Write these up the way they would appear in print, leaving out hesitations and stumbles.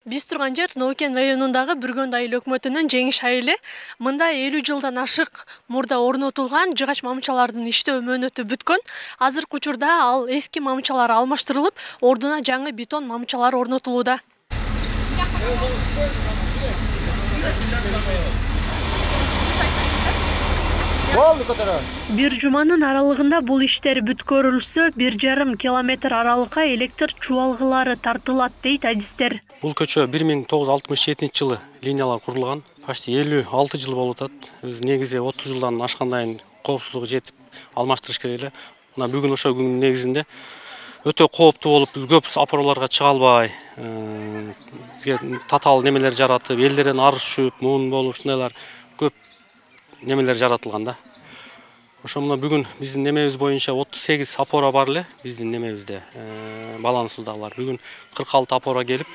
Биз турган жер Ноокен районундагы Бүргөнд айыл өкмөтүнүн Жеңиш айылы. Мында 50 жылдан ашык мурда орнотулган жыгач мамчалардын иштөө мөөнөтү бүткөн. Азыркы учурда ал эски мамчалар алмаштырылып, ордуна жаңы бетон мамчалар орнотулууда. Бир жуманын аралыгында бул иштер бүткөрүлсө, 1,5 километр аралыкка электр чубалгылары тартылат дейт адистер. Бул көчө 1967 жылы линиялар курулган. Почти 56 жыл болуп атат. Негизи 30 жылдан ашкандан коопсуздугу жетип алмаштырыш керек эле. Мына бүгүн ошо күнүн негизинде өтө кооптуу болуп, биз көп апоролорго чыга албай, бизге татаал немелер жаратып, элдерден арыз түшүп, муун болуп, ушундайлар көп немелер жаратылган да. Ошо мына бүгүн биздин немебиз боюнча 38 апора бар эле биздин немебизде, балансыздагылар. Бүгүн 46 апора келип,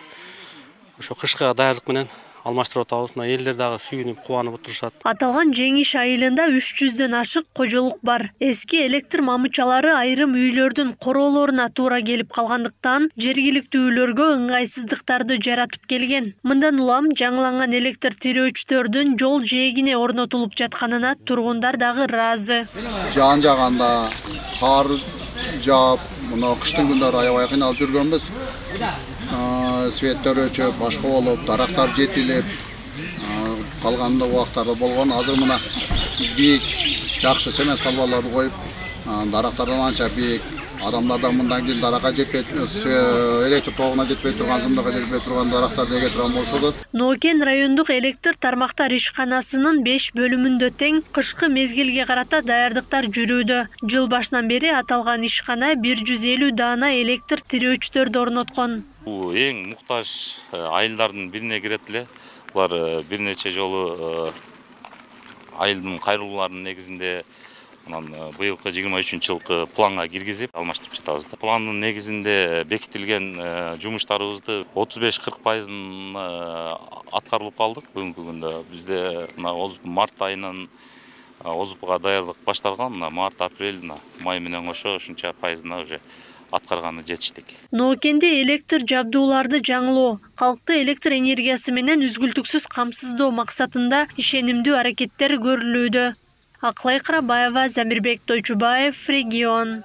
ошо кышкы даярдык менен алмаштырып атабыз. Мына элдер дагы сүйүнүп, кубанып отурушат. Аталган Жеңиш айылында 300дөн ашык кожолук бар. Эски электр мамычалары айрым үйлөрдүн короолоруна туура келип калгандыктан, жергиликтүүлөргө ыңгайсыздыктарды жаратып келген. Мындан улам жаңыланган электр тирөөчтөрдүн жол жээгине орнотулуп жатканына тургундар дагы ыраазы. Жаан жаганда кар жаап, мына кыштын күндөрү аябай кыйналып жүргөнбүз. Светтер өчүп, башка болуп, дарактар жетилип, калган убактарда болгон. Азыр мына бийик, жакшы семен столбаларды коюп, дарактардан анча бийик, адамдардан мындан кийин даракка жетпей, электр тогуна жетпей турган, зымдыга жетпей турган дарактарды эге турган болушат. Ноокен райондук электр тармактар ишканасынын 5 бөлүмүндө тең кышкы мезгилге карата даярдыктар жүрүүдө. Жыл башынан бери аталган ишкана 150 даана электр тирөөчтөрдү орноткон. Бул эң муктаж айылдардын бирине кирет эле. Булар бир нече жолу айылдын кайрылууларынын негизинде быйылкы 23-жылкы планга киргизип алмаштырып жатабыз. Пландын негизинде бекитилген жумуштарыбызды 35-40% аткарылып калдык бүгүнкү күндө. Бизде март айынан ОЗУПга даярдык башталган. Март, апрель, май менен кошо ушунча пайызына уже аткарганы жетиштик. Ноокенде электр жабдууларды жаңылоо, калкты электр энергиясы менен үзгүлтүксүз камсыздоо максатында ишенимдүү аракеттер көрүлүүдө. Аклай Карабаева, Замирбек Тойчубаев, Регион.